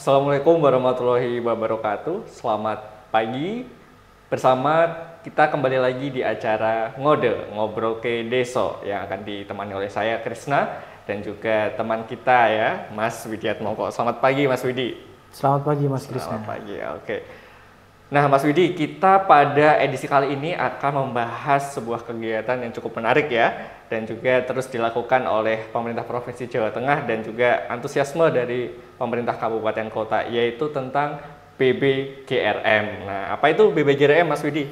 Assalamualaikum warahmatullahi wabarakatuh. Selamat pagi. Bersama kita kembali lagi di acara Ngode, Ngobrol ke Deso, yang akan ditemani oleh saya Krisna dan juga teman kita ya, Mas Widiatmoko. Selamat pagi Mas Widi. Selamat pagi Mas Krisna. Selamat pagi, oke. Nah Mas Widi, kita pada edisi kali ini akan membahas sebuah kegiatan yang cukup menarik ya, dan juga terus dilakukan oleh pemerintah Provinsi Jawa Tengah dan juga antusiasme dari pemerintah kabupaten kota, yaitu tentang BBGRM. Nah, apa itu BBGRM Mas Widi?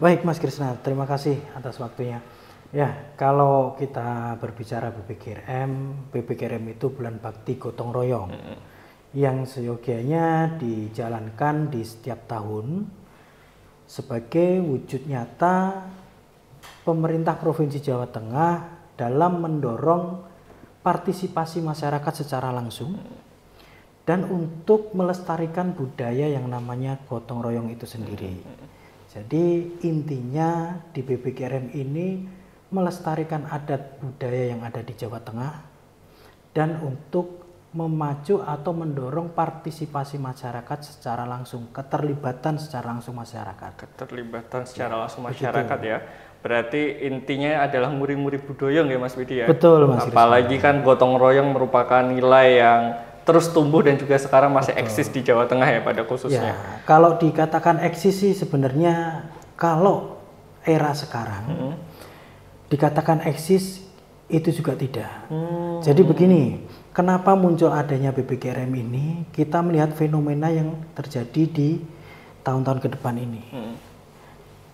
Baik Mas Krisna, terima kasih atas waktunya. Ya, kalau kita berbicara BBGRM itu Bulan Bakti Gotong Royong. Yang seyogianya dijalankan di setiap tahun sebagai wujud nyata pemerintah Provinsi Jawa Tengah dalam mendorong partisipasi masyarakat secara langsung dan untuk melestarikan budaya yang namanya gotong royong itu sendiri. Jadi intinya di BBGRM ini melestarikan adat budaya yang ada di Jawa Tengah dan untuk memacu atau mendorong partisipasi masyarakat secara langsung, keterlibatan secara langsung masyarakat. Keterlibatan secara langsung masyarakat ya. Berarti intinya adalah muri-muri budaya ya Mas Widi ya. Betul Mas. Apalagi kan gotong royong merupakan nilai yang terus tumbuh dan juga sekarang masih eksis di Jawa Tengah ya pada khususnya. Ya, kalau dikatakan eksis sih sebenarnya kalau era sekarang dikatakan eksis itu juga tidak. Jadi begini. Kenapa muncul adanya BBGRM ini? Kita melihat fenomena yang terjadi di tahun-tahun ke depan ini.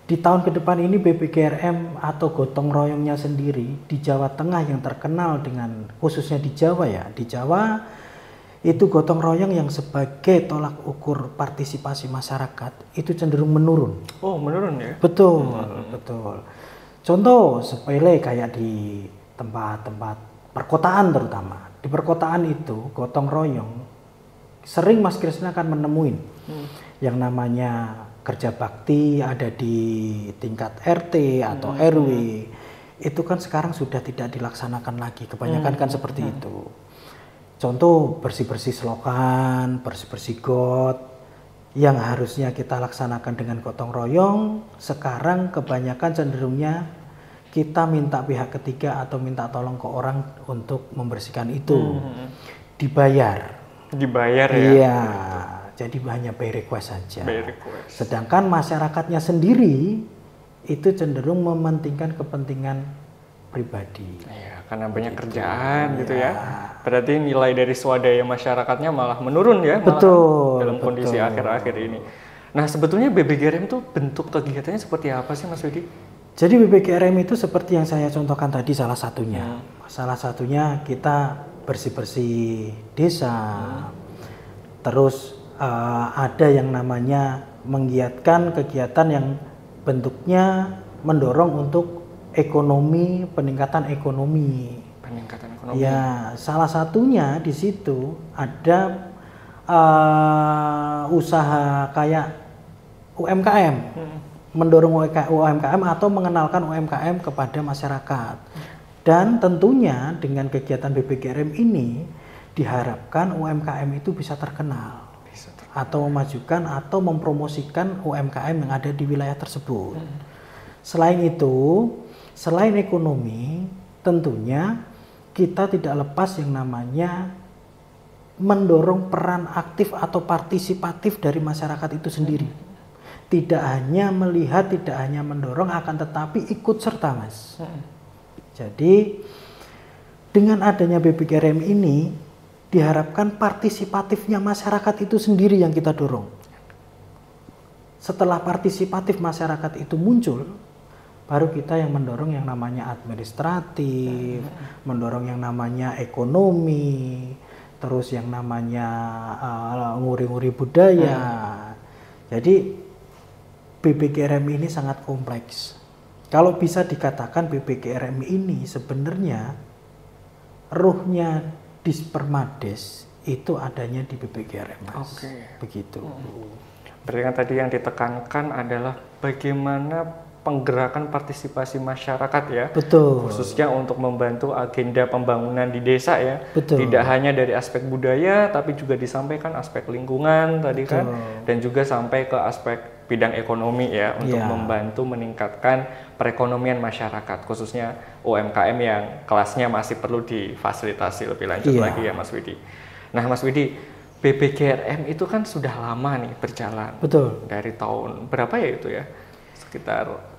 Di tahun ke depan ini BBGRM atau gotong royongnya sendiri di Jawa Tengah yang terkenal dengan khususnya di Jawa ya. Di Jawa itu gotong royong yang sebagai tolak ukur partisipasi masyarakat itu cenderung menurun. Oh, menurun ya? Betul, betul. Contoh sepele kayak di tempat-tempat perkotaan terutama. Di perkotaan itu gotong royong sering Mas Krisna akan menemuin yang namanya kerja bakti ada di tingkat RT atau RW. Itu kan sekarang sudah tidak dilaksanakan lagi, kebanyakan kan seperti itu. Contoh bersih-bersih selokan, bersih-bersih got yang harusnya kita laksanakan dengan gotong royong, sekarang kebanyakan cenderungnya kita minta pihak ketiga atau minta tolong ke orang untuk membersihkan itu. Dibayar ya? Iya, jadi hanya by request saja. By request. Sedangkan masyarakatnya sendiri itu cenderung mementingkan kepentingan pribadi. Iya, karena banyak kerjaan gitu ya. Berarti nilai dari swadaya masyarakatnya malah menurun ya? Betul. Dalam kondisi akhir-akhir ini. Nah, sebetulnya BBGRM itu bentuk kegiatannya seperti apa sih Mas Widi? Jadi BBGRM itu seperti yang saya contohkan tadi salah satunya. Salah satunya kita bersih-bersih desa. Terus ada yang namanya menggiatkan kegiatan yang bentuknya mendorong untuk ekonomi, peningkatan ekonomi. Peningkatan ekonomi. Ya, salah satunya di situ ada usaha kayak UMKM. Mendorong UMKM atau mengenalkan UMKM kepada masyarakat. Dan tentunya dengan kegiatan BBGRM ini diharapkan UMKM itu bisa terkenal. Atau memajukan atau mempromosikan UMKM yang ada di wilayah tersebut. Selain itu, selain ekonomi, tentunya kita tidak lepas yang namanya mendorong peran aktif atau partisipatif dari masyarakat itu sendiri. Tidak hanya melihat, tidak hanya mendorong, akan tetapi ikut serta Mas. Jadi dengan adanya BBGRM ini diharapkan partisipatifnya masyarakat itu sendiri yang kita dorong. Setelah partisipatif masyarakat itu muncul, baru kita yang mendorong yang namanya administratif, mendorong yang namanya ekonomi, terus yang namanya nguri-nguri budaya. Jadi BBGRM ini sangat kompleks. Kalau bisa dikatakan BBGRM ini sebenarnya ruhnya Dispermades itu adanya di BBGRM, Mas. Begitu. Berarti kan tadi yang ditekankan adalah bagaimana penggerakan partisipasi masyarakat ya. Betul. Khususnya untuk membantu agenda pembangunan di desa ya. Betul. Tidak hanya dari aspek budaya, tapi juga disampaikan aspek lingkungan tadi kan, dan juga sampai ke aspek bidang ekonomi ya, untuk membantu meningkatkan perekonomian masyarakat, khususnya UMKM yang kelasnya masih perlu difasilitasi lebih lanjut lagi ya Mas Widi. Nah Mas Widi, BBGRM itu kan sudah lama nih berjalan. Betul. Dari tahun berapa ya itu ya? Sekitar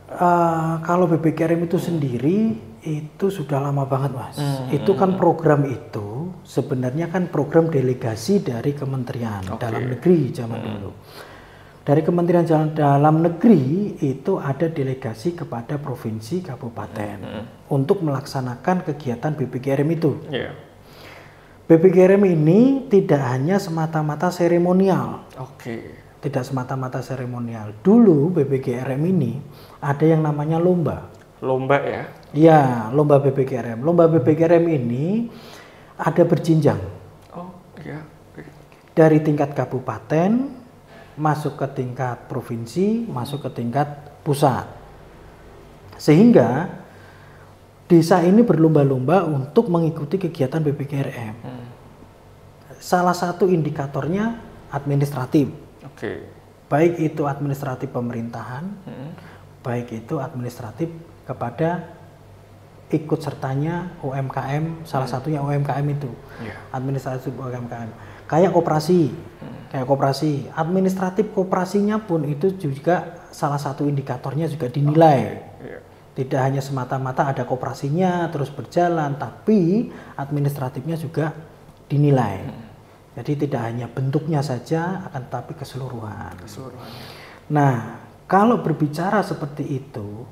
kalau BBGRM itu sendiri itu sudah lama banget Mas. Itu kan program itu sebenarnya kan program delegasi dari Kementerian Dalam Negeri zaman dulu. Dari Kementerian Dalam Negeri itu ada delegasi kepada provinsi, kabupaten untuk melaksanakan kegiatan BBGRM itu. BBGRM ini tidak hanya semata-mata seremonial. Tidak semata-mata seremonial. Dulu BBGRM ini ada yang namanya lomba. Lomba ya? Iya, lomba BBGRM. Lomba BBGRM ini ada berjenjang. Dari tingkat kabupaten, masuk ke tingkat provinsi, masuk ke tingkat pusat. Sehingga desa ini berlomba-lomba untuk mengikuti kegiatan BBGRM. Salah satu indikatornya administratif. Baik itu administratif pemerintahan, baik itu administratif kepada ikut sertanya UMKM, salah satunya UMKM itu. Administratif UMKM. Kayak koperasi, administratif koperasinya pun itu juga salah satu indikatornya juga dinilai. Tidak hanya semata-mata ada koperasinya terus berjalan, tapi administratifnya juga dinilai. Jadi tidak hanya bentuknya saja, akan tetapi keseluruhan. Nah, kalau berbicara seperti itu,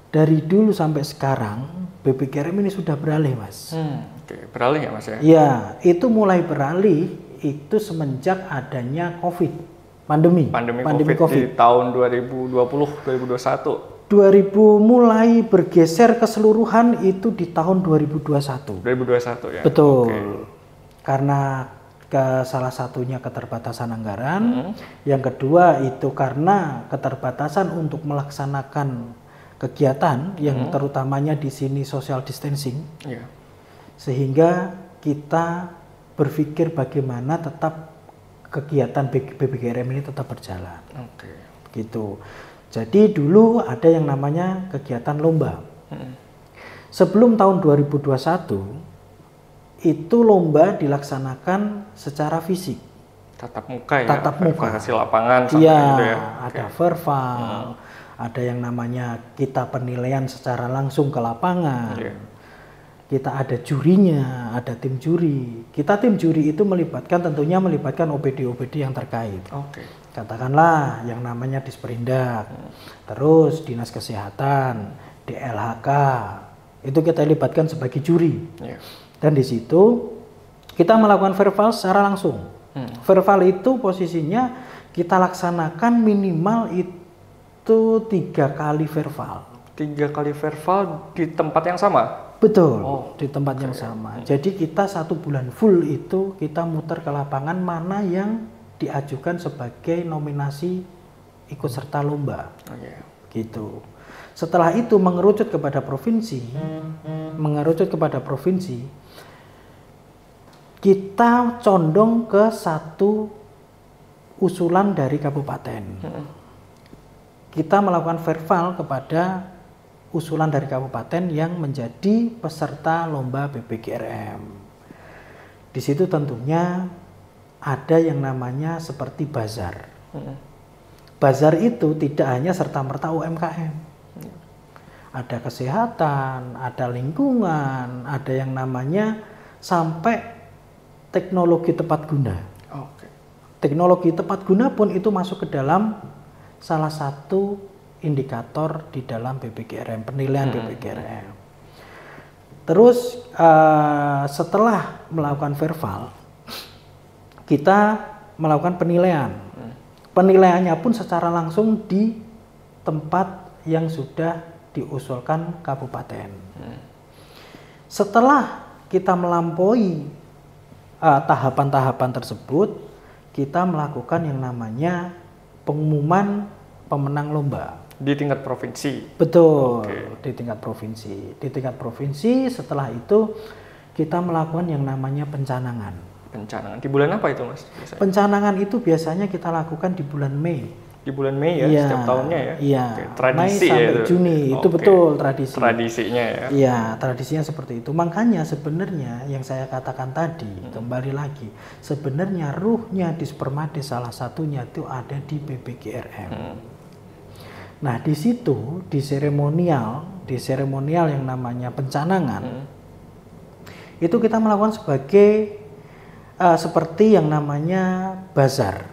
dari dulu sampai sekarang BBGRM ini sudah beralih, Mas. Beralih ya, Mas ya? Ya, itu mulai beralih itu semenjak adanya COVID, pandemi COVID di tahun 2020, 2021. 2000 mulai bergeser keseluruhan itu di tahun 2021. 2021 ya. Betul. Karena salah satunya keterbatasan anggaran, yang kedua itu karena keterbatasan untuk melaksanakan kegiatan yang terutamanya di sini social distancing, sehingga kita berpikir bagaimana tetap kegiatan BBGRM ini tetap berjalan. Gitu. Jadi dulu ada yang namanya kegiatan lomba. Sebelum tahun 2021 itu lomba dilaksanakan secara fisik, tatap muka ya, tatap muka, kasih lapangan, gitu ya. Ada verbal, ada yang namanya kita penilaian secara langsung ke lapangan, kita ada jurinya, ada tim juri. Kita tim juri itu tentunya melibatkan OPD yang terkait. Katakanlah yang namanya Disperindak, terus Dinas Kesehatan, DLHK, itu kita libatkan sebagai juri. Dan di situ kita melakukan verbal secara langsung. Verbal itu posisinya kita laksanakan minimal itu 3 kali verbal. 3 kali verbal di tempat yang sama? Betul, di tempat yang sama. Jadi kita 1 bulan full itu kita muter ke lapangan mana yang diajukan sebagai nominasi ikut serta lomba. Gitu. Setelah itu mengerucut kepada provinsi, kita condong ke satu usulan dari kabupaten. Kita melakukan verbal kepada usulan dari kabupaten yang menjadi peserta lomba BBGRM. Di situ tentunya ada yang namanya seperti bazar. Bazar itu tidak hanya serta-merta UMKM. Ada kesehatan, ada lingkungan, ada yang namanya sampai teknologi tepat guna. Teknologi tepat guna pun itu masuk ke dalam salah satu indikator di dalam BBGRM, penilaian BBGRM. Terus setelah melakukan verbal, kita melakukan penilaian. Penilaiannya pun secara langsung di tempat yang sudah diusulkan kabupaten. Setelah kita melampaui tahapan-tahapan tersebut, kita melakukan yang namanya pengumuman pemenang lomba. Di tingkat provinsi. Betul, Oke. di tingkat provinsi. Di tingkat provinsi setelah itu kita melakukan yang namanya pencanangan. Pencanangan. Di bulan apa itu, Mas? Biasanya? Pencanangan itu biasanya kita lakukan di bulan Mei. Di bulan Mei ya, Iya, setiap tahunnya ya? Iya, Oke, tradisi Mei sampai ya itu? Juni, itu Oke. betul tradisi. Tradisinya ya? Iya, tradisinya seperti itu. Makanya sebenarnya yang saya katakan tadi, kembali lagi, sebenarnya ruhnya di Spermades salah satunya itu ada di BBGRM. Nah, di situ di seremonial yang namanya pencanangan, itu kita melakukan sebagai seperti yang namanya bazar.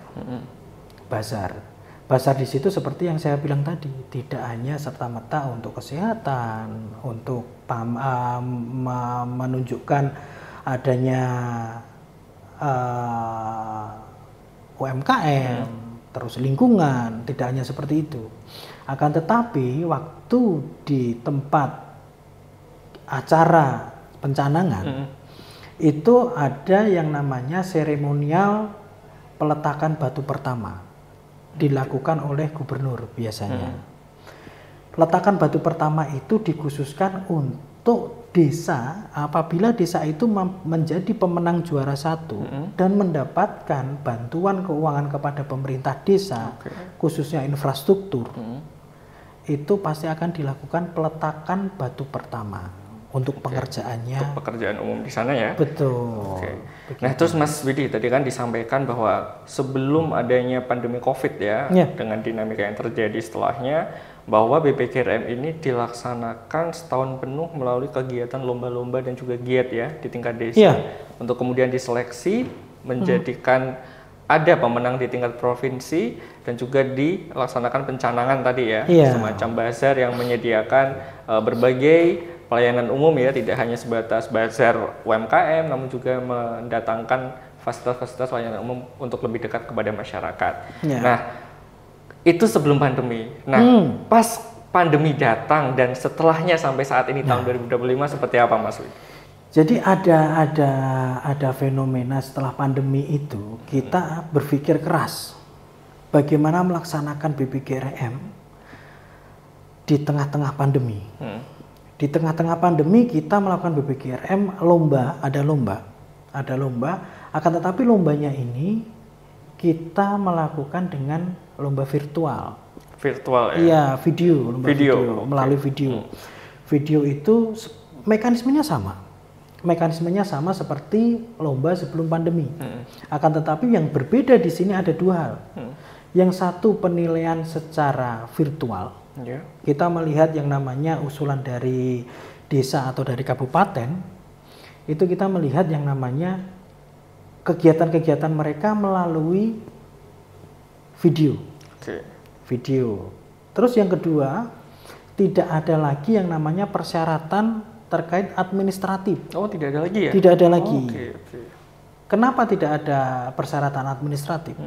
Bazar di situ seperti yang saya bilang tadi, tidak hanya serta-merta untuk kesehatan, untuk menunjukkan adanya UMKM, terus lingkungan, tidak hanya seperti itu. Akan tetapi waktu di tempat acara pencanangan itu ada yang namanya seremonial peletakan batu pertama. Dilakukan oleh gubernur biasanya. Peletakan batu pertama itu dikhususkan untuk desa apabila desa itu menjadi pemenang juara 1 dan mendapatkan bantuan keuangan kepada pemerintah desa, khususnya infrastruktur, itu pasti akan dilakukan peletakan batu pertama untuk pengerjaannya. Untuk pekerjaan umum di sana ya? Betul. Nah, terus Mas Widi tadi kan disampaikan bahwa sebelum adanya pandemi COVID ya, dengan dinamika yang terjadi setelahnya, bahwa BBGRM ini dilaksanakan setahun penuh melalui kegiatan lomba-lomba dan juga giat ya di tingkat desa, untuk kemudian diseleksi menjadikan ada pemenang di tingkat provinsi dan juga dilaksanakan pencanangan tadi ya, semacam bazar yang menyediakan berbagai pelayanan umum ya, tidak hanya sebatas bazar UMKM, namun juga mendatangkan fasilitas-fasilitas pelayanan umum untuk lebih dekat kepada masyarakat. Nah, itu sebelum pandemi. Nah, pas pandemi datang dan setelahnya sampai saat ini tahun 2025 seperti apa, Mas Widi? Jadi ada fenomena setelah pandemi itu kita berpikir keras bagaimana melaksanakan BBGRM di tengah-tengah pandemi. Di tengah-tengah pandemi kita melakukan BBGRM ada lomba, akan tetapi lombanya ini kita melakukan dengan lomba virtual. Virtual ya? Iya, video, melalui video. Video itu mekanismenya sama seperti lomba sebelum pandemi. Akan tetapi yang berbeda di sini ada dua hal. Yang satu penilaian secara virtual. Kita melihat yang namanya usulan dari desa atau dari kabupaten, itu kita melihat yang namanya kegiatan-kegiatan mereka melalui video. Video. Terus yang kedua, tidak ada lagi yang namanya persyaratan terkait administratif. Oh, tidak ada lagi ya? Tidak ada lagi. Okay. Kenapa tidak ada persyaratan administratif?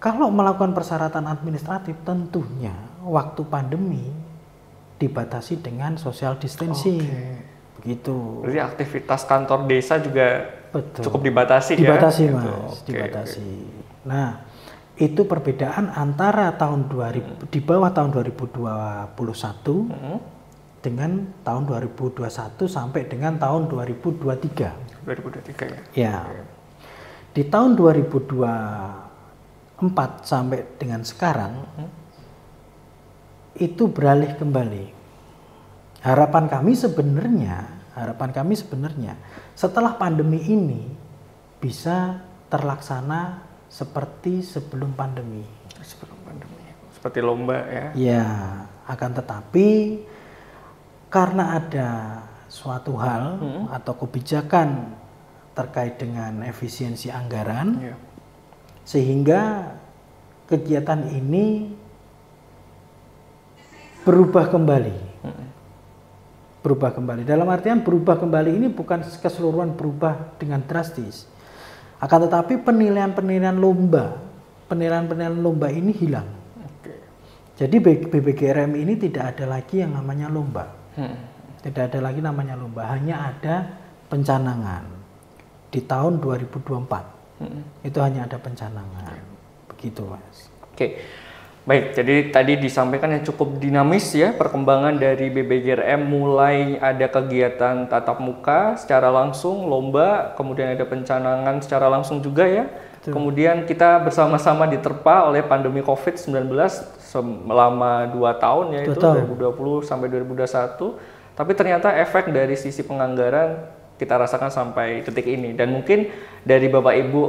Kalau melakukan persyaratan administratif, tentunya waktu pandemi dibatasi dengan social distancing. Begitu. Jadi aktivitas kantor desa juga cukup dibatasi ya? Dibatasi, Mas. Dibatasi. Nah, itu perbedaan antara tahun 2000 di bawah tahun 2021 dengan tahun 2021 sampai dengan tahun 2023. 2023 ya? Ya. Di tahun 2024 sampai dengan sekarang itu beralih kembali. Harapan kami sebenarnya setelah pandemi ini bisa terlaksana seperti sebelum pandemi. Seperti lomba ya? Ya, akan tetapi karena ada suatu hal atau kebijakan terkait dengan efisiensi anggaran, sehingga kegiatan ini berubah kembali. Dalam artian berubah kembali ini bukan keseluruhan berubah dengan drastis. Akan tetapi penilaian lomba ini hilang. Jadi BBGRM ini tidak ada lagi yang namanya lomba. Tidak ada lagi namanya lomba, hanya ada pencanangan. Di tahun 2024 itu hanya ada pencanangan. Begitu, Mas. Baik, jadi tadi disampaikan yang cukup dinamis ya perkembangan dari BBGRM, mulai ada kegiatan tatap muka secara langsung, lomba, kemudian ada pencanangan secara langsung juga ya. Betul. Kemudian kita bersama-sama diterpa oleh pandemi COVID-19 selama 2 tahun yaitu 2020 sampai 2021. Tapi ternyata efek dari sisi penganggaran kita rasakan sampai detik ini, dan mungkin dari Bapak Ibu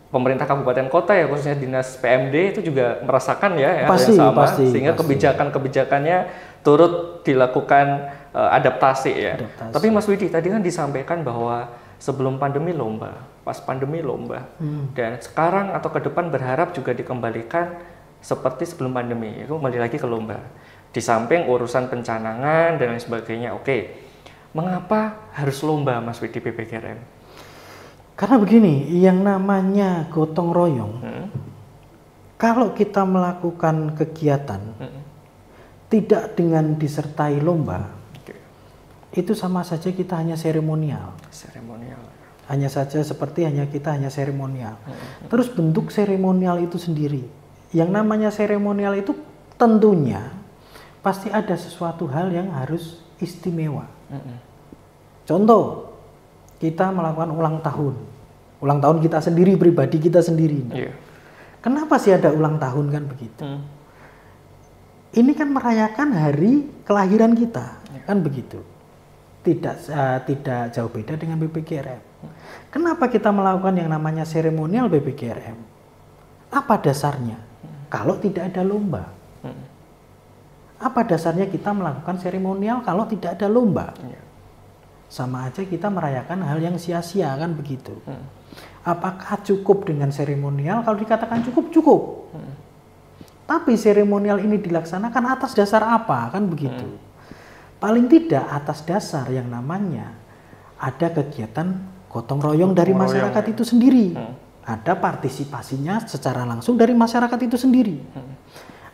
pemerintah kabupaten kota ya, khususnya dinas PMD itu juga merasakan ya pasti, yang sama, pasti, sehingga kebijakan-kebijakannya turut dilakukan adaptasi ya. Tapi Mas Widi tadi kan disampaikan bahwa sebelum pandemi lomba, pas pandemi lomba, dan sekarang atau ke depan berharap juga dikembalikan seperti sebelum pandemi, itu kembali lagi ke lomba. Di samping urusan pencanangan dan lain sebagainya, oke. Mengapa harus lomba, Mas Widi, BBGRM? Karena begini, yang namanya gotong royong, kalau kita melakukan kegiatan tidak dengan disertai lomba, itu sama saja kita hanya seremonial. Hanya saja seperti kita hanya seremonial. Terus bentuk seremonial itu sendiri, yang namanya seremonial itu tentunya pasti ada sesuatu hal yang harus istimewa. Contoh, kita melakukan ulang tahun kita sendiri, pribadi kita sendiri. Kenapa sih ada ulang tahun kan begitu? Ini kan merayakan hari kelahiran kita, kan begitu. Tidak jauh beda dengan BBGRM. Kenapa kita melakukan yang namanya seremonial BBGRM? Apa dasarnya? Kalau tidak ada lomba. Apa dasarnya kita melakukan seremonial kalau tidak ada lomba? Sama aja kita merayakan hal yang sia-sia, kan begitu. Apakah cukup dengan seremonial? Kalau dikatakan cukup. Tapi seremonial ini dilaksanakan atas dasar apa, kan begitu. Paling tidak atas dasar yang namanya ada kegiatan gotong royong dari masyarakat itu sendiri. Ada partisipasinya secara langsung dari masyarakat itu sendiri.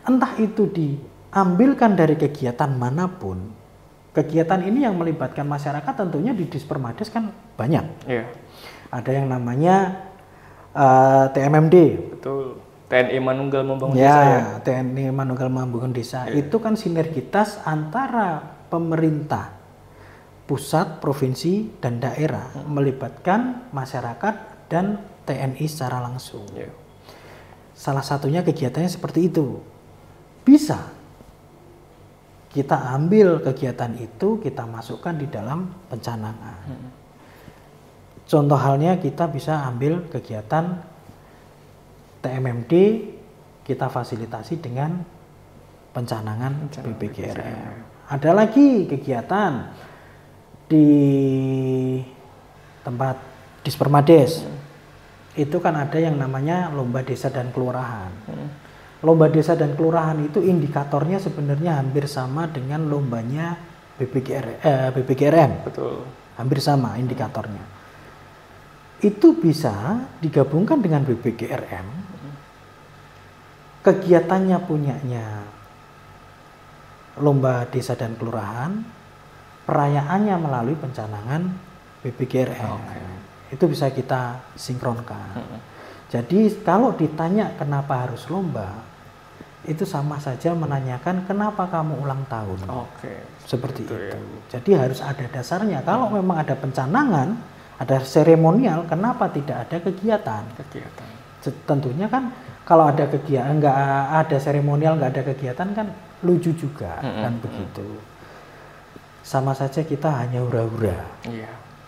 Entah itu diambilkan dari kegiatan manapun. Kegiatan ini yang melibatkan masyarakat tentunya di Dispermades kan banyak. Ada yang namanya TMMD. Betul. TNI Manunggal Membangun Desa ya. TNI Manunggal Membangun Desa. Itu kan sinergitas antara pemerintah pusat, provinsi, dan daerah, melibatkan masyarakat dan TNI secara langsung. Salah satunya kegiatannya seperti itu. Bisa kita ambil kegiatan itu, kita masukkan di dalam pencanangan. Contoh halnya kita bisa ambil kegiatan TMMD, kita fasilitasi dengan pencanangan BBGRM. Ada lagi kegiatan di tempat Dispermades. Itu kan ada yang namanya lomba desa dan kelurahan. Lomba desa dan kelurahan itu indikatornya sebenarnya hampir sama dengan lombanya BBGRM. Betul. Hampir sama indikatornya. Itu bisa digabungkan dengan BBGRM. Kegiatannya punyanya lomba desa dan kelurahan, perayaannya melalui pencanangan BBGRM. Itu bisa kita sinkronkan. Jadi kalau ditanya kenapa harus lomba, itu sama saja menanyakan kenapa kamu ulang tahun. Seperti itu. Ya. Jadi harus ada dasarnya. Kalau memang ada pencanangan, ada seremonial, kenapa tidak ada kegiatan? Tentunya kan kalau ada kegiatan, nggak ada seremonial, nggak ada kegiatan kan lucu juga, kan begitu. Sama saja kita hanya hura-hura.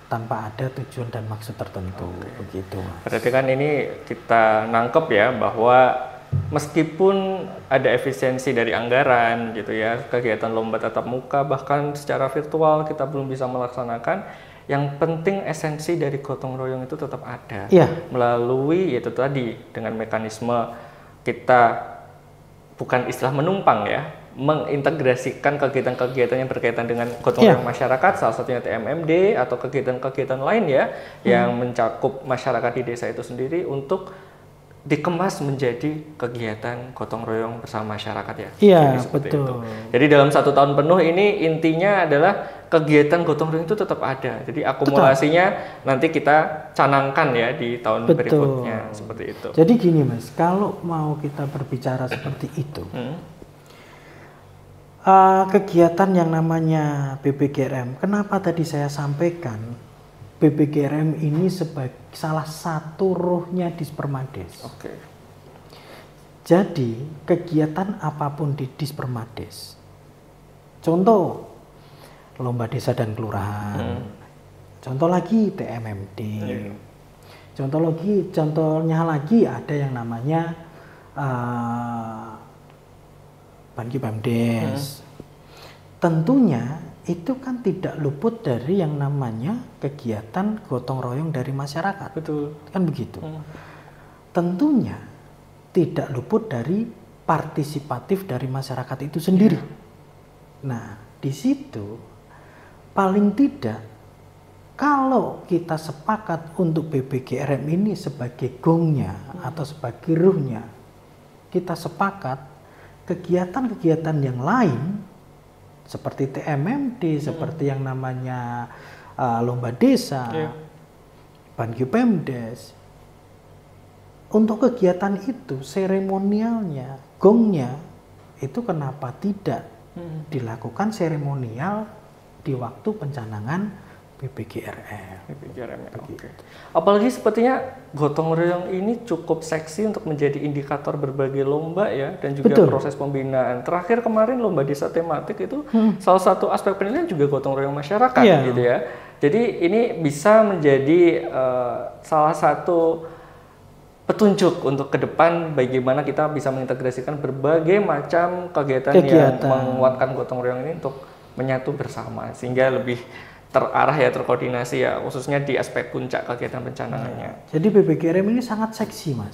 Tanpa ada tujuan dan maksud tertentu, begitu. Berarti kan ini kita nangkep ya bahwa meskipun ada efisiensi dari anggaran gitu ya, kegiatan lomba tatap muka bahkan secara virtual kita belum bisa melaksanakan, yang penting esensi dari gotong royong itu tetap ada. Melalui itu tadi dengan mekanisme kita bukan istilah menumpang ya, mengintegrasikan kegiatan-kegiatan yang berkaitan dengan gotong royong masyarakat, salah satunya TMMD atau kegiatan-kegiatan lain ya, yang mencakup masyarakat di desa itu sendiri untuk dikemas menjadi kegiatan gotong royong bersama masyarakat ya. Iya, betul. Itu. Jadi dalam 1 tahun penuh ini intinya adalah kegiatan gotong royong itu tetap ada. Jadi akumulasinya nanti kita canangkan ya di tahun berikutnya seperti itu. Jadi gini Mas, kalau mau kita berbicara seperti itu, kegiatan yang namanya BBGRM, kenapa tadi saya sampaikan BBGRM ini sebagai salah satu ruhnya Dispermades. Jadi kegiatan apapun di Dispermades, contoh lomba desa dan kelurahan, contoh lagi TMMD, contohnya lagi ada yang namanya Banki Pemdes. Tentunya itu kan tidak luput dari yang namanya kegiatan gotong royong dari masyarakat. Betul. Kan begitu. Tentunya tidak luput dari partisipatif dari masyarakat itu sendiri. Nah, di situ paling tidak kalau kita sepakat untuk BBGRM ini sebagai gongnya atau sebagai ruhnya, kita sepakat kegiatan-kegiatan yang lain seperti TMMD, seperti yang namanya lomba desa, Banki Pemdes. Untuk kegiatan itu, seremonialnya, gongnya, itu kenapa tidak dilakukan seremonial di waktu pencanangan BBGRM. Oke. Apalagi sepertinya gotong royong ini cukup seksi untuk menjadi indikator berbagai lomba ya, dan juga proses pembinaan. Terakhir kemarin lomba desa tematik itu salah satu aspek penilaian juga gotong royong masyarakat gitu ya. Jadi ini bisa menjadi salah satu petunjuk untuk ke depan bagaimana kita bisa mengintegrasikan berbagai macam kegiatan yang menguatkan gotong royong ini untuk menyatu bersama sehingga lebih terarah ya, terkoordinasi ya, khususnya di aspek puncak kegiatan pencanangannya. Jadi BBGRM ini sangat seksi Mas,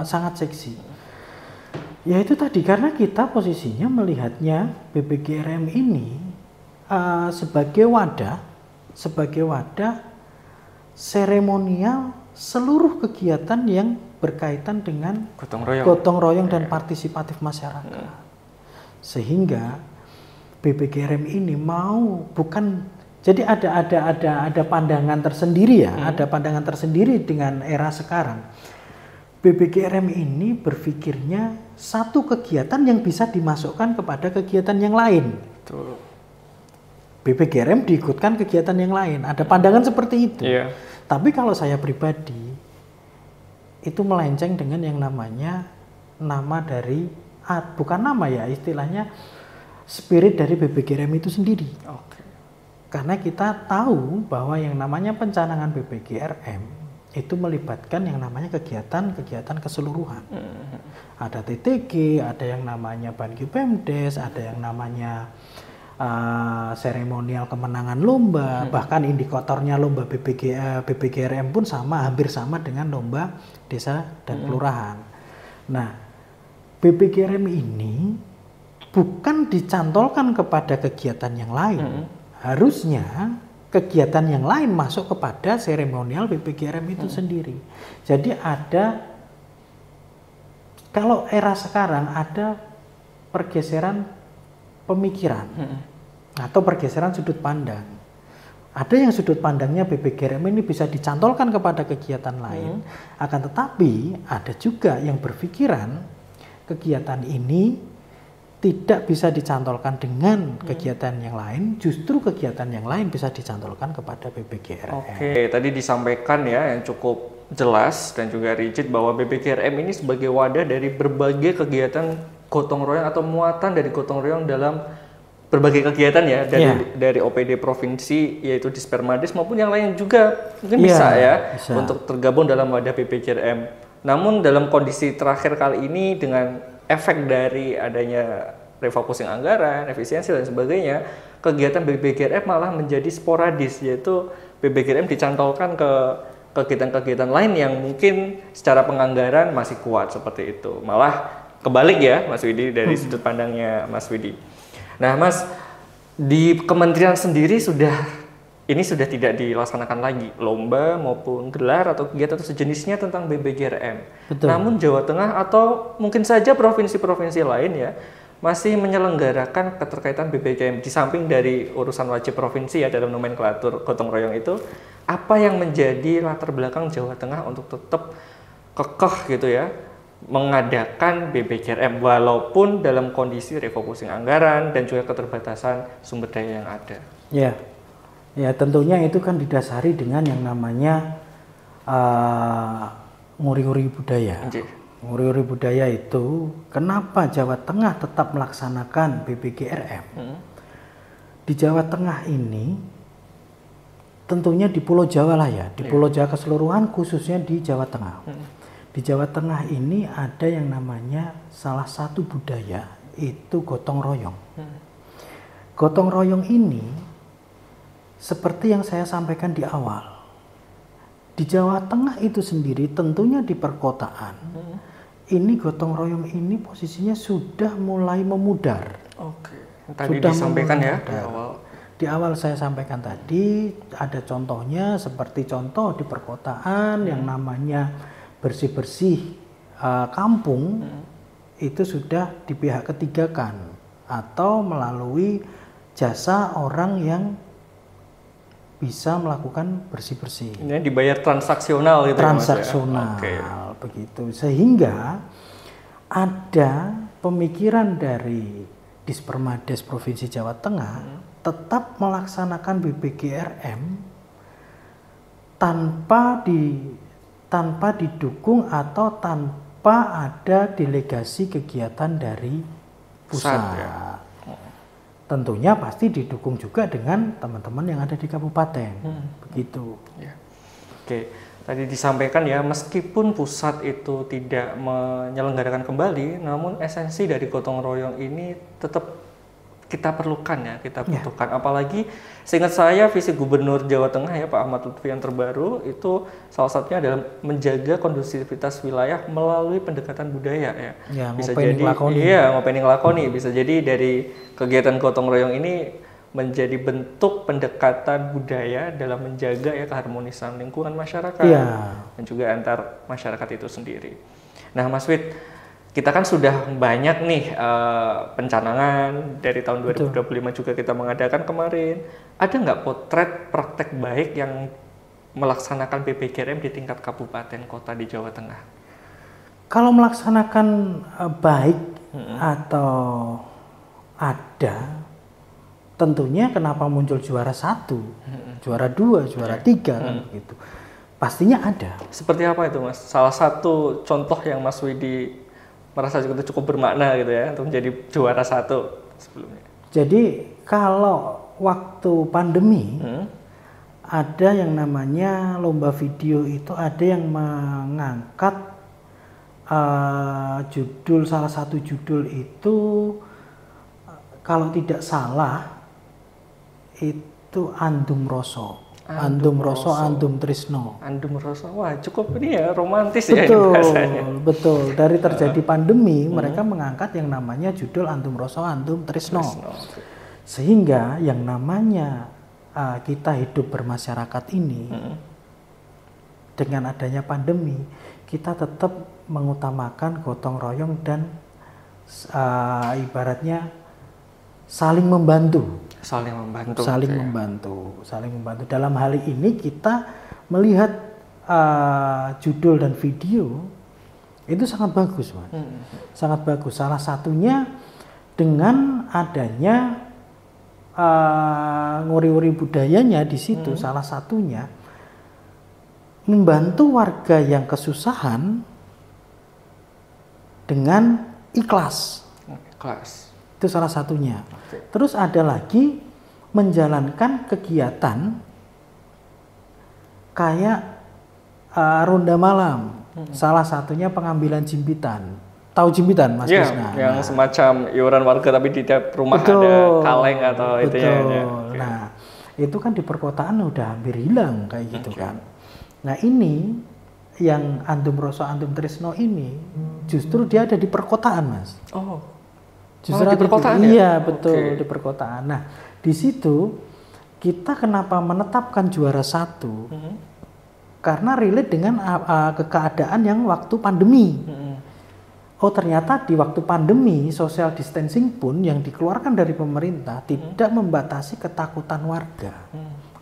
sangat seksi. Ya itu tadi karena kita posisinya melihatnya BBGRM ini sebagai wadah seremonial seluruh kegiatan yang berkaitan dengan gotong royong dan partisipatif masyarakat. Sehingga BBGRM ini jadi ada pandangan tersendiri ya, ada pandangan tersendiri dengan era sekarang. BBGRM ini berpikirnya satu kegiatan yang bisa dimasukkan kepada kegiatan yang lain. Betul. BBGRM diikutkan kegiatan yang lain. Ada pandangan seperti itu. Tapi kalau saya pribadi itu melenceng dengan yang namanya bukan nama ya, istilahnya spirit dari BBGRM itu sendiri. Karena kita tahu bahwa yang namanya pencanangan BBGRM itu melibatkan yang namanya kegiatan keseluruhan. Ada TTG, ada yang namanya Banki Pemdes, ada yang namanya seremonial kemenangan lomba, bahkan indikatornya lomba BBGRM pun hampir sama dengan lomba desa dan kelurahan. Nah, BBGRM ini bukan dicantolkan kepada kegiatan yang lain. Harusnya kegiatan yang lain masuk kepada seremonial BBGRM itu sendiri. Jadi kalau era sekarang ada pergeseran pemikiran atau pergeseran sudut pandang. Ada yang sudut pandangnya BBGRM ini bisa dicantolkan kepada kegiatan lain, akan tetapi ada juga yang berpikiran kegiatan ini tidak bisa dicantolkan dengan kegiatan yang lain, justru kegiatan yang lain bisa dicantolkan kepada BBGRM. Tadi disampaikan ya yang cukup jelas dan juga rigid bahwa BBGRM ini sebagai wadah dari berbagai kegiatan gotong royong atau muatan dari gotong royong dalam berbagai kegiatan ya, dari OPD provinsi yaitu Dispermades maupun yang lain juga mungkin bisa untuk tergabung dalam wadah BBGRM. Namun dalam kondisi terakhir kali ini dengan efek dari adanya refocusing anggaran, efisiensi dan sebagainya, kegiatan BBGRM malah menjadi sporadis, yaitu BBGRM dicantolkan ke kegiatan-kegiatan lain yang mungkin secara penganggaran masih kuat seperti itu. Malah kebalik ya Mas Widi dari sudut pandangnya Mas Widi. Nah Mas, di kementerian sendiri sudah tidak dilaksanakan lagi lomba maupun gelar atau kegiatan atau sejenisnya tentang BBGRM. Betul. Namun Jawa Tengah atau mungkin saja provinsi-provinsi lain ya masih menyelenggarakan keterkaitan BPKM di samping dari urusan wajib provinsi ya dalam nomenklatur gotong royong itu, apa yang menjadi latar belakang Jawa Tengah untuk tetap kekeh gitu ya mengadakan BPKM walaupun dalam kondisi refocusing anggaran dan juga keterbatasan sumber daya yang ada. Ya, ya tentunya itu kan didasari dengan yang namanya nguri-nguri budaya. Nguri-nguri budaya itu kenapa Jawa Tengah tetap melaksanakan BPKRM? Di Jawa Tengah ini tentunya di Pulau Jawa lah ya, di Pulau Jawa keseluruhan khususnya di Jawa Tengah. Di Jawa Tengah ini ada yang namanya salah satu budaya itu gotong royong. Gotong royong ini seperti yang saya sampaikan di awal. Di Jawa Tengah itu sendiri tentunya di perkotaan. Ini gotong royong ini posisinya sudah mulai memudar. Oke. Tadi sudah disampaikan ya di awal. Di awal saya sampaikan tadi ada contohnya seperti contoh di perkotaan yang namanya bersih-bersih kampung itu sudah di pihak ketigakan atau melalui jasa orang yang bisa melakukan bersih-bersih. Ini dibayar transaksional gitu. Transaksional, ya, begitu. Sehingga ada pemikiran dari Dispermades Provinsi Jawa Tengah tetap melaksanakan BPKRM tanpa didukung atau tanpa ada delegasi kegiatan dari pusat. Ya. Tentunya pasti didukung juga dengan teman-teman yang ada di kabupaten, begitu. Ya. Oke, tadi disampaikan ya, meskipun pusat itu tidak menyelenggarakan kembali, namun esensi dari gotong royong ini tetap kita perlukan ya, kita butuhkan. Apalagi seingat saya visi Gubernur Jawa Tengah ya Pak Ahmad Lutfi yang terbaru itu salah satunya adalah menjaga kondusivitas wilayah melalui pendekatan budaya ya. Bisa jadi ngopening lakoni, bisa jadi dari kegiatan gotong royong ini menjadi bentuk pendekatan budaya dalam menjaga ya keharmonisan lingkungan masyarakat dan juga antar masyarakat itu sendiri. Nah, Mas Wid, kita kan sudah banyak nih pencanangan dari tahun 2025 juga kita mengadakan kemarin. Ada nggak potret praktek baik yang melaksanakan BPKRM di tingkat kabupaten kota di Jawa Tengah? Kalau melaksanakan baik atau ada, tentunya kenapa muncul juara 1, juara 2, juara 3 kan begitu. Pastinya ada. Seperti apa itu, Mas? Salah satu contoh yang Mas Widi merasa cukup bermakna gitu ya untuk menjadi juara 1 sebelumnya. Jadi kalau waktu pandemi ada yang namanya lomba video itu, ada yang mengangkat salah satu judul itu kalau tidak salah itu Andum Roso. Andum Roso, Andum Trisno. Andum Roso, wah cukup ini ya romantis ya ini bahasanya. Betul, dari terjadi pandemi mereka mengangkat yang namanya judul Andum Roso, Andum Trisno. Sehingga yang namanya kita hidup bermasyarakat ini dengan adanya pandemi kita tetap mengutamakan gotong royong dan ibaratnya saling membantu. Saling membantu. Dalam hal ini kita melihat judul dan video itu sangat bagus, Mas. Sangat bagus. Salah satunya dengan adanya nguri-nguri budayanya di situ. Salah satunya membantu warga yang kesusahan dengan ikhlas. Itu salah satunya. Terus ada lagi menjalankan kegiatan kayak ronda malam. Salah satunya pengambilan jimpitan. Tahu jimpitan, Mas Krisna? Yang semacam iuran warga tapi di tiap rumah ada kaleng atau itu ya. Nah, itu kan di perkotaan udah hampir hilang kayak gitu kan. Nah, ini yang Andum Roso, Andum Trisno ini justru dia ada di perkotaan, Mas. Justru di perkotaan ya? Iya, betul, di perkotaan. Nah, di situ kita kenapa menetapkan juara 1? Karena relate dengan keadaan yang waktu pandemi. oh ternyata di waktu pandemi social distancing pun yang dikeluarkan dari pemerintah tidak membatasi ketakutan warga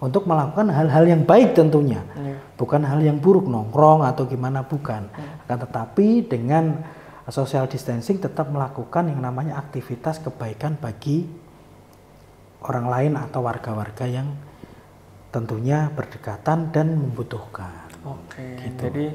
untuk melakukan hal-hal yang baik tentunya, bukan hal yang buruk, nongkrong atau gimana, bukan. Akan tetapi dengan social distancing tetap melakukan yang namanya aktivitas kebaikan bagi orang lain atau warga-warga yang tentunya berdekatan dan membutuhkan. Oke, gitu. Jadi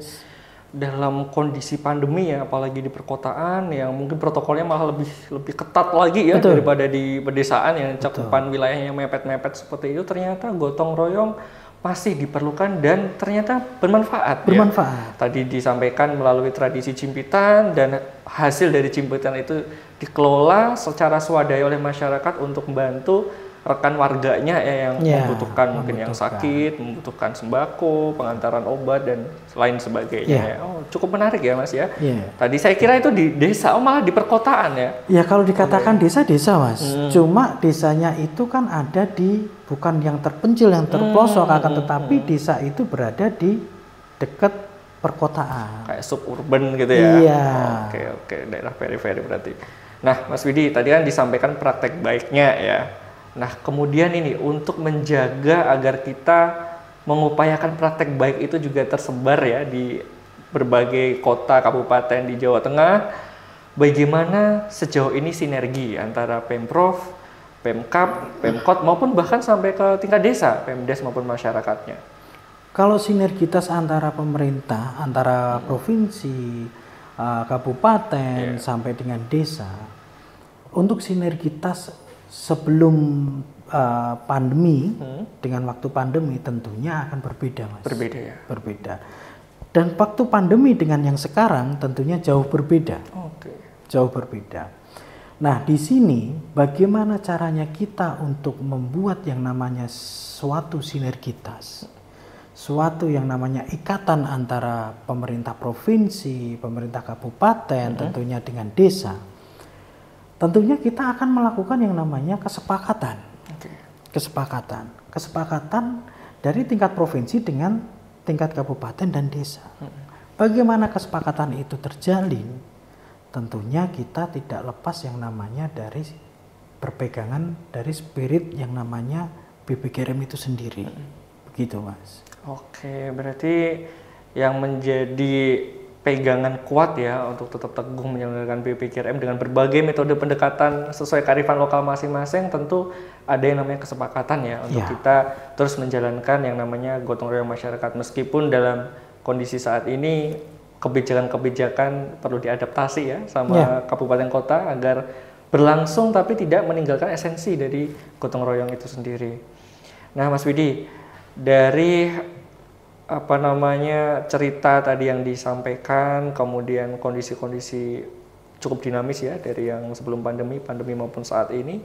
dalam kondisi pandemi ya, apalagi di perkotaan yang mungkin protokolnya malah lebih ketat lagi ya. Betul. Daripada di pedesaan yang cakupan wilayahnya mepet-mepet seperti itu, ternyata gotong royong masih diperlukan dan ternyata bermanfaat. Ya. Tadi disampaikan melalui tradisi Cimpitan dan hasil dari Cimpitan itu dikelola secara swadaya oleh masyarakat untuk membantu rekan warganya ya yang membutuhkan mungkin yang sakit, membutuhkan sembako, pengantaran obat dan lain sebagainya. Oh, cukup menarik ya Mas ya. Tadi saya kira itu di desa, malah di perkotaan ya. Ya kalau dikatakan desa Mas. Cuma desanya itu kan ada di bukan yang terpencil, yang terpelosok, akan tetapi desa itu berada di dekat perkotaan. Kayak suburban gitu ya. Iya. Oke, daerah periferi berarti. Nah, Mas Widi, tadi kan disampaikan praktek baiknya ya. Nah, kemudian ini untuk menjaga agar kita mengupayakan praktek baik itu juga tersebar ya di berbagai kota, kabupaten di Jawa Tengah. Bagaimana sejauh ini sinergi antara Pemprov, Pemkab, Pemkot maupun bahkan sampai ke tingkat desa, Pemdes maupun masyarakatnya? Kalau sinergitas antara pemerintah, antara provinsi, kabupaten sampai dengan desa, untuk sinergitas sebelum pandemi dengan waktu pandemi tentunya akan berbeda, Mas. Berbeda ya. Berbeda. Dan waktu pandemi dengan yang sekarang tentunya jauh berbeda. Jauh berbeda. Nah, di sini bagaimana caranya kita untuk membuat yang namanya suatu sinergitas, suatu yang namanya ikatan antara pemerintah provinsi, pemerintah kabupaten, tentunya dengan desa. Tentunya kita akan melakukan yang namanya kesepakatan. Kesepakatan dari tingkat provinsi dengan tingkat kabupaten dan desa. Bagaimana kesepakatan itu terjalin? Tentunya kita tidak lepas yang namanya dari berpegangan dari spirit yang namanya BPGRM itu sendiri. Begitu, Mas. Oke, berarti yang menjadi pegangan kuat ya untuk tetap teguh menjalankan BPGRM dengan berbagai metode pendekatan sesuai kearifan lokal masing-masing, tentu ada yang namanya kesepakatan ya untuk kita terus menjalankan yang namanya gotong royong masyarakat, meskipun dalam kondisi saat ini kebijakan-kebijakan perlu diadaptasi ya sama kabupaten kota agar berlangsung tapi tidak meninggalkan esensi dari gotong royong itu sendiri. Nah, Mas Widi, dari cerita tadi yang disampaikan, kemudian kondisi-kondisi cukup dinamis ya dari yang sebelum pandemi maupun saat ini,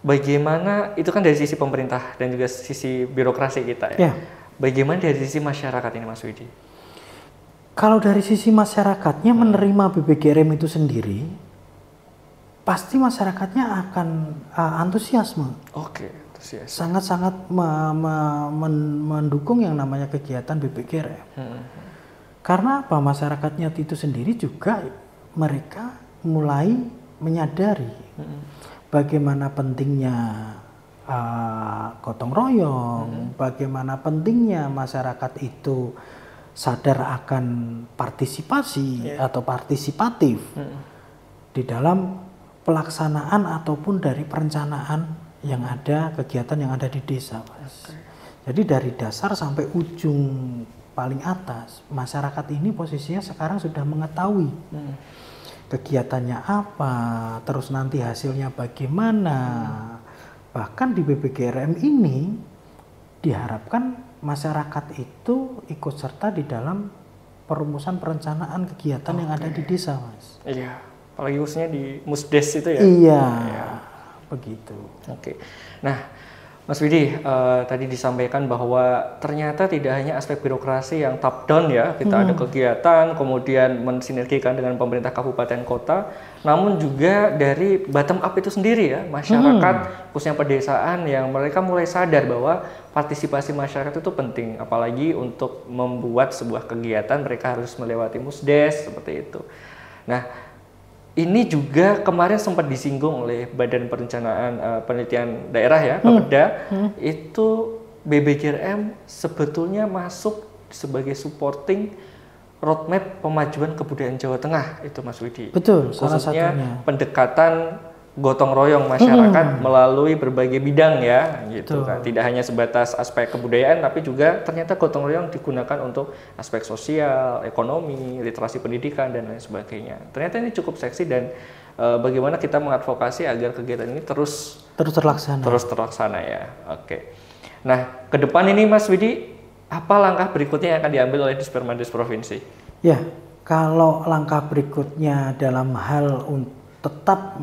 bagaimana itu kan dari sisi pemerintah dan juga sisi birokrasi kita ya. Bagaimana dari sisi masyarakat ini, Mas Widi? Kalau dari sisi masyarakatnya menerima BPGRM itu sendiri, pasti masyarakatnya akan antusiasme. Sangat-sangat mendukung yang namanya kegiatan BPGRM. Karena apa? Masyarakatnya itu sendiri juga mereka mulai menyadari bagaimana pentingnya gotong royong, bagaimana pentingnya masyarakat itu sadar akan partisipasi atau partisipatif di dalam pelaksanaan ataupun dari perencanaan yang ada, kegiatan yang ada di desa, Mas. Jadi dari dasar sampai ujung paling atas, masyarakat ini posisinya sekarang sudah mengetahui kegiatannya apa, terus nanti hasilnya bagaimana. Bahkan di BPGRM ini diharapkan masyarakat itu ikut serta di dalam perumusan perencanaan kegiatan yang ada di desa, Mas. Iya, apalagi khususnya di Musdes itu ya. Iya. Begitu. Nah, Mas Widi, tadi disampaikan bahwa ternyata tidak hanya aspek birokrasi yang top down ya, kita ada kegiatan, kemudian mensinergikan dengan pemerintah kabupaten kota, namun juga dari bottom up itu sendiri ya, masyarakat khususnya pedesaan yang mereka mulai sadar bahwa partisipasi masyarakat itu penting, apalagi untuk membuat sebuah kegiatan mereka harus melewati Musdes seperti itu. Nah, ini juga kemarin sempat disinggung oleh Badan Perencanaan Penelitian Daerah ya, Bapeda, itu BBGRM sebetulnya masuk sebagai supporting roadmap pemajuan kebudayaan Jawa Tengah itu Mas Widi. Betul, salah Khususnya satunya. pendekatan gotong royong masyarakat melalui berbagai bidang ya, gitu kan. Tidak hanya sebatas aspek kebudayaan, tapi juga ternyata gotong royong digunakan untuk aspek sosial, ekonomi, literasi pendidikan dan lain sebagainya. Ternyata ini cukup seksi dan bagaimana kita mengadvokasi agar kegiatan ini terus terlaksana ya. Oke. Nah, ke depan ini Mas Widi, apa langkah berikutnya yang akan diambil oleh Dispermandes Provinsi? Ya, kalau langkah berikutnya dalam hal tetap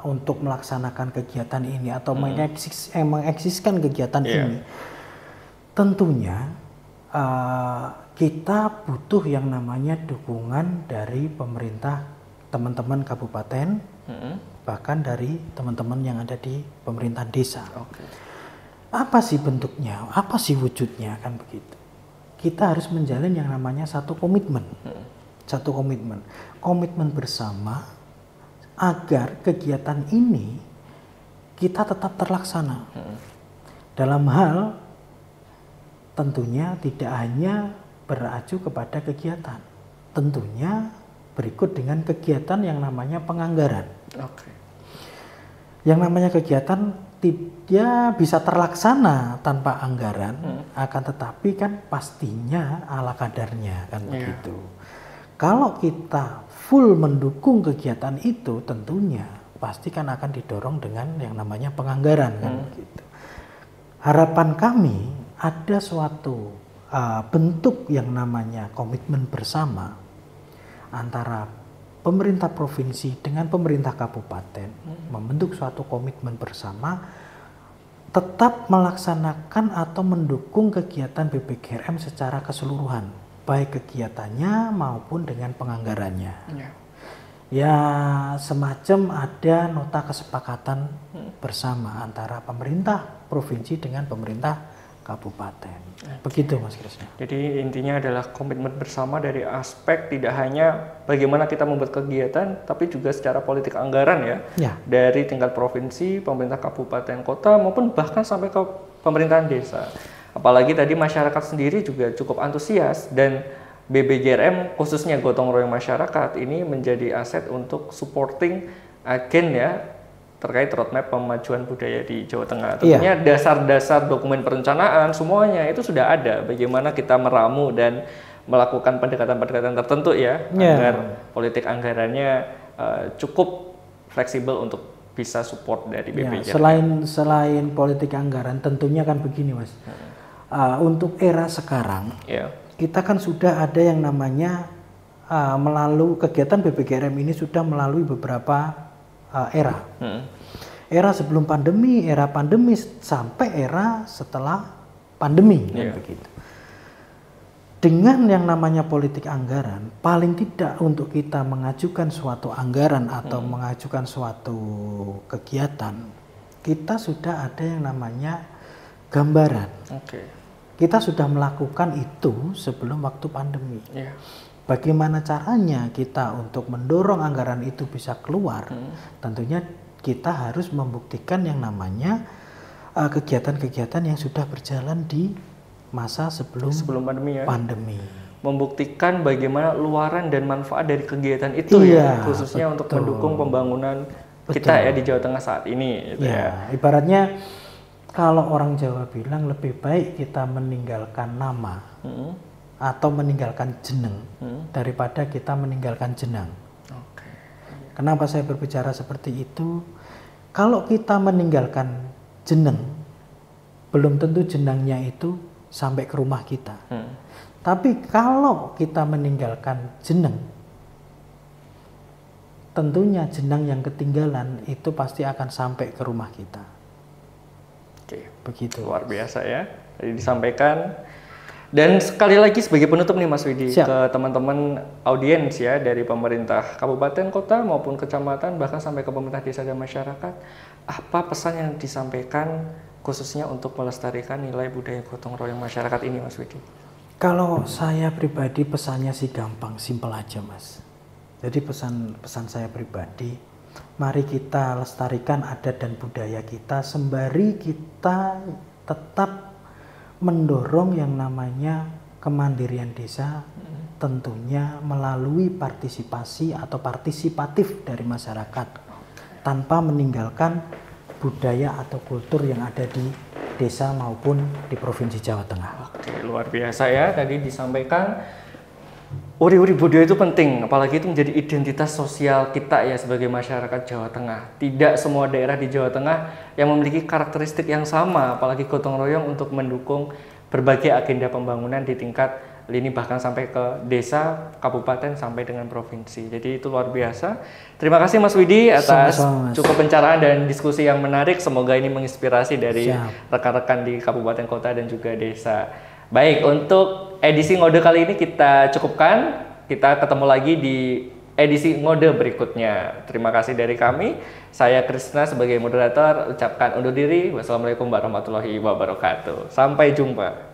untuk melaksanakan kegiatan ini atau mengeksiskan kegiatan ini, tentunya kita butuh yang namanya dukungan dari pemerintah, teman-teman kabupaten, bahkan dari teman-teman yang ada di pemerintahan desa. Apa sih bentuknya, apa sih wujudnya, kan begitu. Kita harus menjalin yang namanya satu komitmen, komitmen bersama agar kegiatan ini kita tetap terlaksana. Dalam hal tentunya tidak hanya beracu kepada kegiatan, tentunya berikut dengan kegiatan yang namanya penganggaran. Yang namanya kegiatan tidak bisa terlaksana tanpa anggaran, akan tetapi kan pastinya ala kadarnya, kan begitu. Kalau kita full mendukung kegiatan itu, tentunya pasti kan akan didorong dengan yang namanya penganggaran, kan begitu. Harapan kami ada suatu bentuk yang namanya komitmen bersama antara pemerintah provinsi dengan pemerintah kabupaten, membentuk suatu komitmen bersama tetap melaksanakan atau mendukung kegiatan BBGRM secara keseluruhan, baik kegiatannya maupun dengan penganggarannya. Ya semacam ada nota kesepakatan bersama antara pemerintah provinsi dengan pemerintah kabupaten. Begitu Mas Krisna. Jadi intinya adalah komitmen bersama dari aspek tidak hanya bagaimana kita membuat kegiatan, tapi juga secara politik anggaran ya. Dari tingkat provinsi, pemerintah kabupaten, kota, maupun bahkan sampai ke pemerintahan desa. Apalagi tadi masyarakat sendiri juga cukup antusias dan BBGRM khususnya gotong royong masyarakat ini menjadi aset untuk supporting agen ya terkait roadmap pemajuan budaya di Jawa Tengah. Tentunya dasar-dasar dokumen perencanaan semuanya itu sudah ada. Bagaimana kita meramu dan melakukan pendekatan-pendekatan tertentu ya agar politik anggarannya cukup fleksibel untuk bisa support dari BBGRM. Selain politik anggaran, tentunya kan begini Mas. Untuk era sekarang, kita kan sudah ada yang namanya melalui kegiatan BBGRM ini sudah melalui beberapa era. Era sebelum pandemi, era pandemi, sampai era setelah pandemi, kan begitu. Dengan yang namanya politik anggaran, paling tidak untuk kita mengajukan suatu anggaran atau mengajukan suatu kegiatan, kita sudah ada yang namanya gambaran. Kita sudah melakukan itu sebelum waktu pandemi. Bagaimana caranya kita untuk mendorong anggaran itu bisa keluar? Tentunya kita harus membuktikan yang namanya kegiatan-kegiatan yang sudah berjalan di masa sebelum pandemi. Membuktikan bagaimana luaran dan manfaat dari kegiatan itu ya, khususnya untuk mendukung pembangunan kita ya di Jawa Tengah saat ini. Gitu ya. Ibaratnya kalau orang Jawa bilang lebih baik kita meninggalkan nama atau meninggalkan jeneng daripada kita meninggalkan jenang. Kenapa saya berbicara seperti itu? Kalau kita meninggalkan jeneng, belum tentu jenangnya itu sampai ke rumah kita. Tapi kalau kita meninggalkan jeneng, tentunya jenang yang ketinggalan itu pasti akan sampai ke rumah kita. Begitu. Luar biasa ya. Tadi disampaikan. Dan sekali lagi sebagai penutup nih Mas Widi, ke teman-teman audiens ya dari pemerintah kabupaten, kota maupun kecamatan, bahkan sampai ke pemerintah desa dan masyarakat, apa pesan yang disampaikan khususnya untuk melestarikan nilai budaya gotong royong masyarakat ini Mas Widi? Kalau saya pribadi pesannya sih gampang, simpel aja Mas. Jadi pesan saya pribadi, mari kita lestarikan adat dan budaya kita sembari kita tetap mendorong yang namanya kemandirian desa, tentunya melalui partisipasi atau partisipatif dari masyarakat tanpa meninggalkan budaya atau kultur yang ada di desa maupun di Provinsi Jawa Tengah. Oke, luar biasa ya tadi disampaikan. Uri-uri budaya itu penting, apalagi itu menjadi identitas sosial kita ya sebagai masyarakat Jawa Tengah. Tidak semua daerah di Jawa Tengah yang memiliki karakteristik yang sama, apalagi gotong royong untuk mendukung berbagai agenda pembangunan di tingkat lini bahkan sampai ke desa, kabupaten, sampai dengan provinsi. Jadi itu luar biasa. Terima kasih Mas Widi atas cukup pencerahan dan diskusi yang menarik. Semoga ini menginspirasi dari rekan-rekan di kabupaten, kota, dan juga desa. Baik, untuk edisi Ngode kali ini kita cukupkan. Kita ketemu lagi di edisi Ngode berikutnya. Terima kasih dari kami. Saya Krisna sebagai moderator ucapkan undur diri. Wassalamualaikum warahmatullahi wabarakatuh. Sampai jumpa.